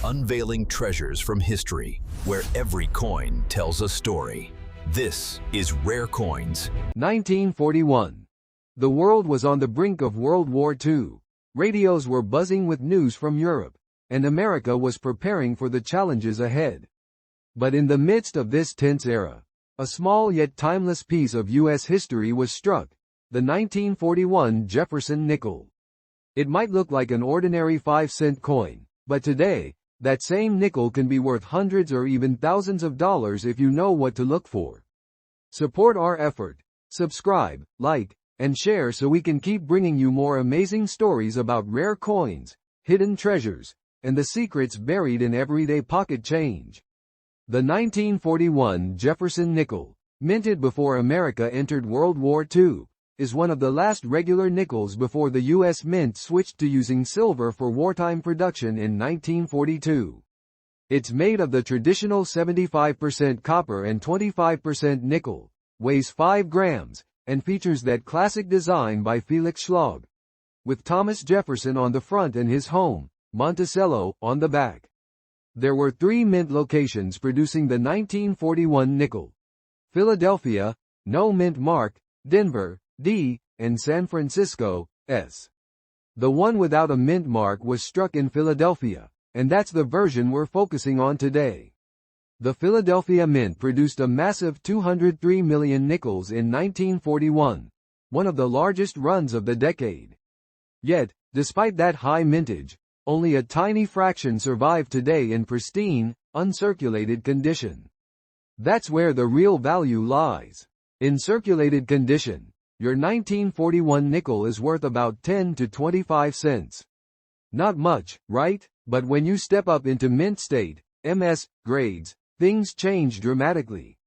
unveiling treasures from history, where every coin tells a story. This is Rare Coins. 1941. The world was on the brink of World War II. Radios were buzzing with news from Europe, and America was preparing for the challenges ahead. But in the midst of this tense era, a small yet timeless piece of U.S. history was struck, the 1941 Jefferson nickel. It might look like an ordinary 5-cent coin, but today, that same nickel can be worth hundreds or even thousands of dollars if you know what to look for. Support our effort. Subscribe, like, and share so we can keep bringing you more amazing stories about rare coins, hidden treasures, and the secrets buried in everyday pocket change. The 1941 Jefferson nickel, minted before America entered World War II, is one of the last regular nickels before the U.S. Mint switched to using silver for wartime production in 1942. It's made of the traditional 75% copper and 25% nickel, weighs 5 grams, and features that classic design by Felix Schlag, with Thomas Jefferson on the front and his home, Monticello, on the back. There were 3 mint locations producing the 1941 nickel: Philadelphia, no mint mark; Denver, D, and San Francisco, S. The one without a mint mark was struck in Philadelphia, and that's the version we're focusing on today. The Philadelphia Mint produced a massive 203 million nickels in 1941, one of the largest runs of the decade. Yet, despite that high mintage, only a tiny fraction survive today in pristine, uncirculated condition. That's where the real value lies. In circulated condition, your 1941 nickel is worth about 10 to 25 cents. Not much, right? But when you step up into mint state, MS, grades, things change dramatically.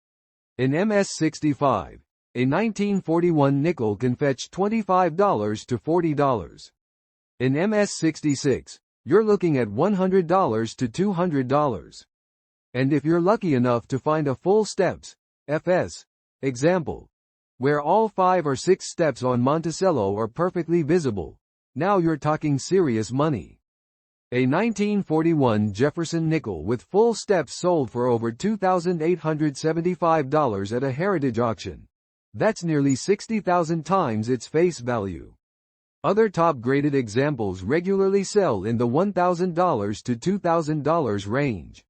In MS-65, a 1941 nickel can fetch $25 to $40. In MS-66, you're looking at $100 to $200. And if you're lucky enough to find a full steps, FS, example, where all 5 or 6 steps on Monticello are perfectly visible, now you're talking serious money. A 1941 Jefferson nickel with full steps sold for over $2,875 at a heritage auction. That's nearly 60,000 times its face value. Other top-graded examples regularly sell in the $1,000 to $2,000 range.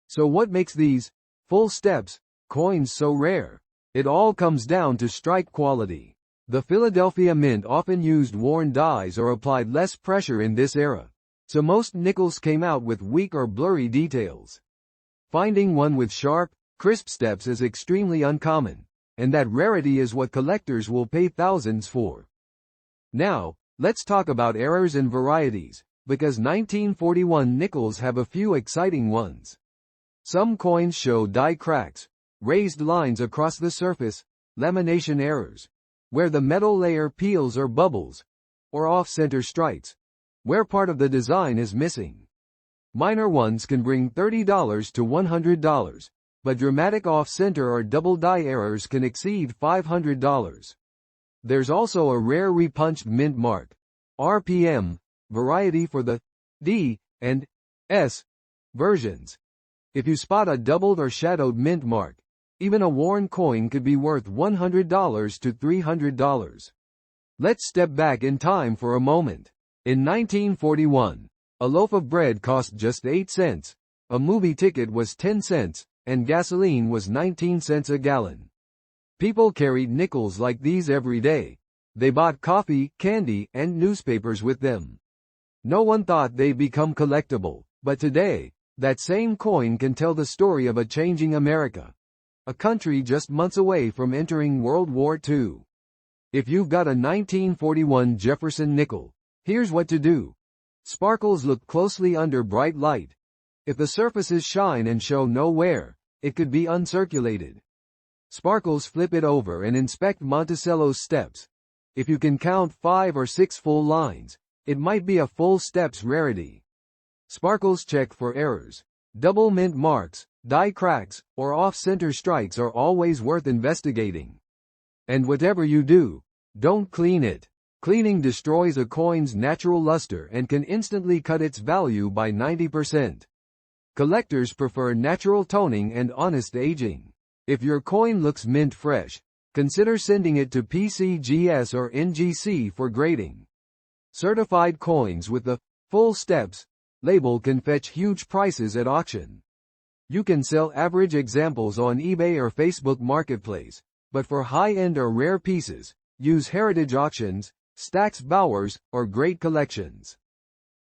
So what makes these full steps coins so rare? It all comes down to strike quality. The Philadelphia Mint often used worn dies or applied less pressure in this era, so most nickels came out with weak or blurry details. Finding one with sharp, crisp steps is extremely uncommon, and that rarity is what collectors will pay thousands for. Now, let's talk about errors and varieties, because 1941 nickels have a few exciting ones. Some coins show die cracks, raised lines across the surface, lamination errors, where the metal layer peels or bubbles, or off-center strikes, where part of the design is missing. Minor ones can bring $30 to $100, but dramatic off-center or double die errors can exceed $500. There's also a rare repunched mint mark, RPM, variety for the D and S versions. If you spot a doubled or shadowed mint mark, even a worn coin could be worth $100 to $300. Let's step back in time for a moment. In 1941, a loaf of bread cost just 8 cents, a movie ticket was 10 cents, and gasoline was 19 cents a gallon. People carried nickels like these every day. They bought coffee, candy, and newspapers with them. No one thought they'd become collectible, but today, that same coin can tell the story of a changing America, a country just months away from entering World War II. If you've got a 1941 Jefferson nickel, here's what to do. Sparkles look closely under bright light. If the surfaces shine and show no wear, it could be uncirculated. Sparkles flip it over and inspect Monticello's steps. If you can count 5 or 6 full lines, it might be a full steps rarity. Sparkles check for errors. Double mint marks, die cracks, or off-center strikes are always worth investigating. And whatever you do, don't clean it. Cleaning destroys a coin's natural luster and can instantly cut its value by 90%. Collectors prefer natural toning and honest aging. If your coin looks mint fresh, consider sending it to PCGS or NGC for grading. Certified coins with the full steps label can fetch huge prices at auction. You can sell average examples on eBay or Facebook Marketplace, but for high-end or rare pieces, use heritage auctions, Stax Bowers, or great collections.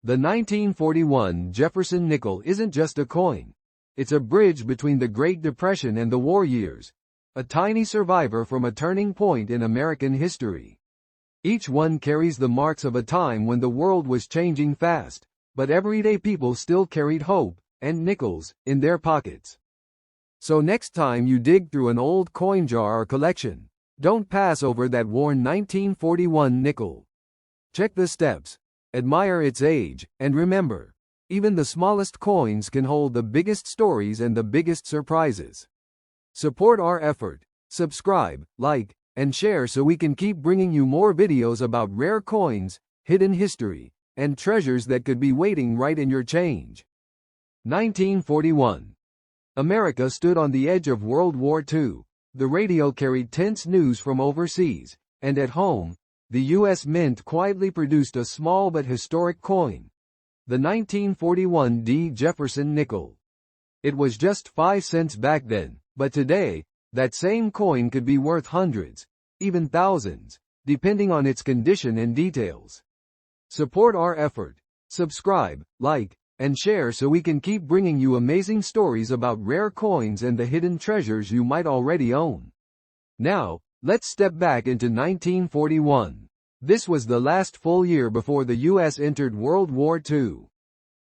The 1941 Jefferson nickel isn't just a coin. It's a bridge between the Great Depression and the war years, a tiny survivor from a turning point in American history. Each one carries the marks of a time when the world was changing fast, but everyday people still carried hope and nickels in their pockets. So next time you dig through an old coin jar or collection, don't pass over that worn 1941 nickel. Check the steps, admire its age, and remember, even the smallest coins can hold the biggest stories and the biggest surprises. Support our effort, subscribe, like, and share so we can keep bringing you more videos about rare coins, hidden history, and treasures that could be waiting right in your change. 1941. America stood on the edge of World War II. The radio carried tense news from overseas, and at home, the U.S. Mint quietly produced a small but historic coin, the 1941 D. Jefferson nickel. It was just 5 cents back then, but today, that same coin could be worth hundreds, even thousands, depending on its condition and details. Support our effort, subscribe, like, and share so we can keep bringing you amazing stories about rare coins and the hidden treasures you might already own. Now, let's step back into 1941. This was the last full year before the U.S. entered World War II.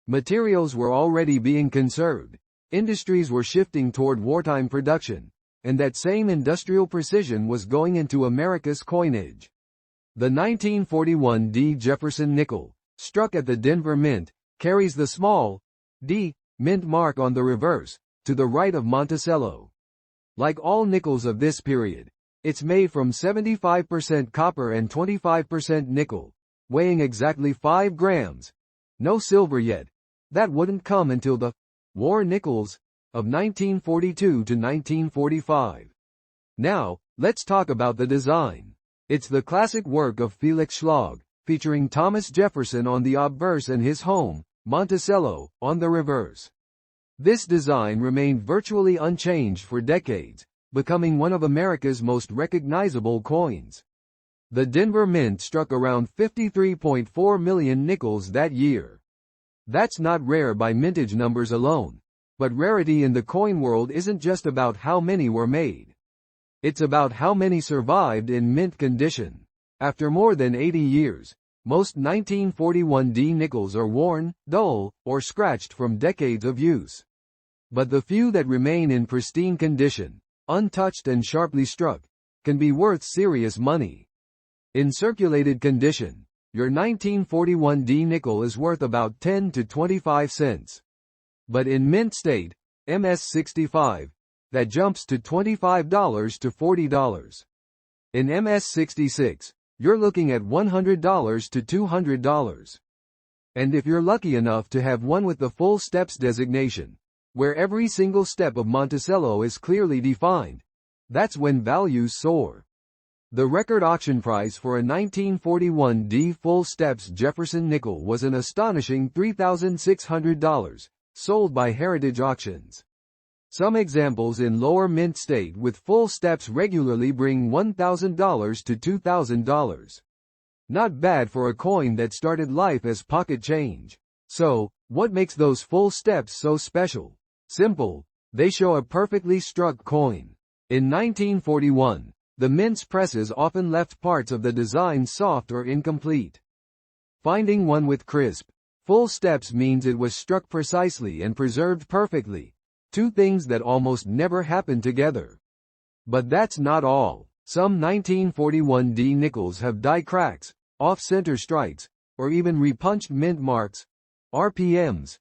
Materials were already being conserved, industries were shifting toward wartime production, and that same industrial precision was going into America's coinage. The 1941 D. Jefferson nickel, struck at the Denver Mint, carries the small D mint mark on the reverse, to the right of Monticello. Like all nickels of this period, it's made from 75% copper and 25% nickel, weighing exactly 5 grams. No silver yet. That wouldn't come until the war nickels of 1942 to 1945. Now, let's talk about the design. It's the classic work of Felix Schlag, featuring Thomas Jefferson on the obverse and his home, Monticello, on the reverse. This design remained virtually unchanged for decades, becoming one of America's most recognizable coins. The Denver Mint struck around 53.4 million nickels that year. That's not rare by mintage numbers alone, but rarity in the coin world isn't just about how many were made. It's about how many survived in mint condition. After more than 80 years, most 1941 D nickels are worn, dull, or scratched from decades of use. But the few that remain in pristine condition, untouched and sharply struck, can be worth serious money. In circulated condition, your 1941 D nickel is worth about 10 to 25 cents. But in mint state, MS-65, that jumps to $25 to $40. In MS-66, you're looking at $100 to $200. And if you're lucky enough to have one with the full steps designation, where every single step of Monticello is clearly defined, that's when values soar. The record auction price for a 1941 D full steps Jefferson nickel was an astonishing $3,600, sold by Heritage Auctions. Some examples in lower mint state with full steps regularly bring $1,000 to $2,000. Not bad for a coin that started life as pocket change. So, what makes those full steps so special? Simple. They show a perfectly struck coin. In 1941, the mint's presses often left parts of the design soft or incomplete. Finding one with crisp, full steps means it was struck precisely and preserved perfectly. Two things that almost never happen together. But that's not all. Some 1941 D nickels have die cracks, off-center strikes, or even repunched mint marks, RPMs,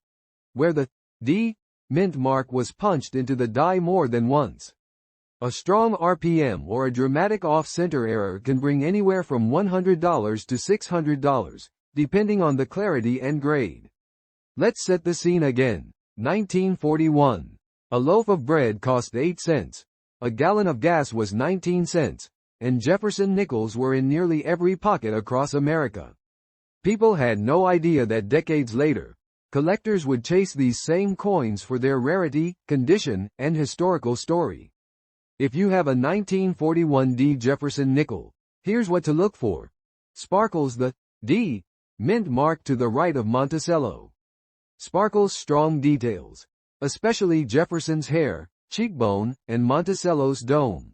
where the D mint mark was punched into the die more than once. A strong RPM or a dramatic off-center error can bring anywhere from $100 to $600, depending on the clarity and grade. Let's set the scene again. 1941. A loaf of bread cost 8 cents. A gallon of gas was 19 cents. And Jefferson nickels were in nearly every pocket across America. People had no idea that decades later, collectors would chase these same coins for their rarity, condition, and historical story. If you have a 1941 D Jefferson nickel, here's what to look for. Sparkles the D mint mark to the right of Monticello. Sparkles strong details, especially Jefferson's hair, cheekbone, and Monticello's dome.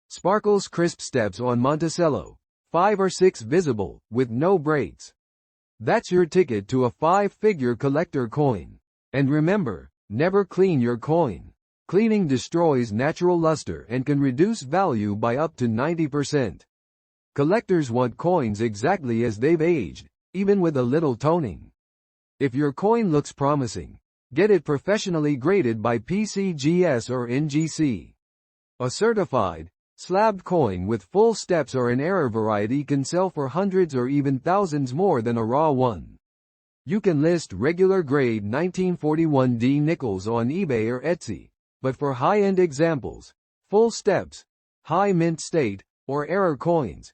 Sparkles crisp steps on Monticello, 5 or 6 visible, with no breaks. That's your ticket to a 5-figure collector coin. And remember, never clean your coin. Cleaning destroys natural luster and can reduce value by up to 90%. Collectors want coins exactly as they've aged, even with a little toning. If your coin looks promising, get it professionally graded by PCGS or NGC. A certified, slabbed coin with full steps or an error variety can sell for hundreds or even thousands more than a raw one. You can list regular grade 1941 D nickels on eBay or Etsy, but for high-end examples, full steps, high mint state, or error coins,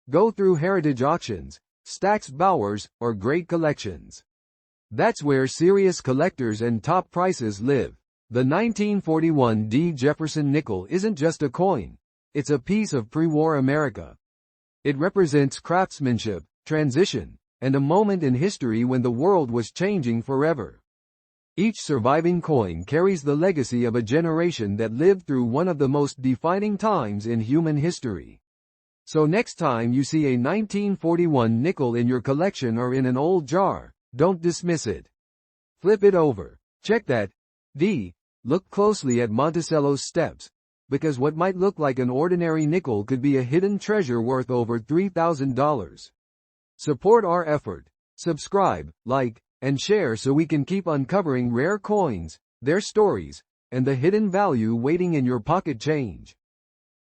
go through heritage auctions, Stack's Bowers, or Great Collections. That's where serious collectors and top prices live. The 1941 D Jefferson nickel isn't just a coin. It's a piece of pre-war America. It represents craftsmanship, transition, and a moment in history when the world was changing forever. Each surviving coin carries the legacy of a generation that lived through one of the most defining times in human history. So next time you see a 1941 nickel in your collection or in an old jar, don't dismiss it. Flip it over. Check that D. Look closely at Monticello's steps, because what might look like an ordinary nickel could be a hidden treasure worth over $3,000. Support our effort. Subscribe, like, and share so we can keep uncovering rare coins, their stories, and the hidden value waiting in your pocket change.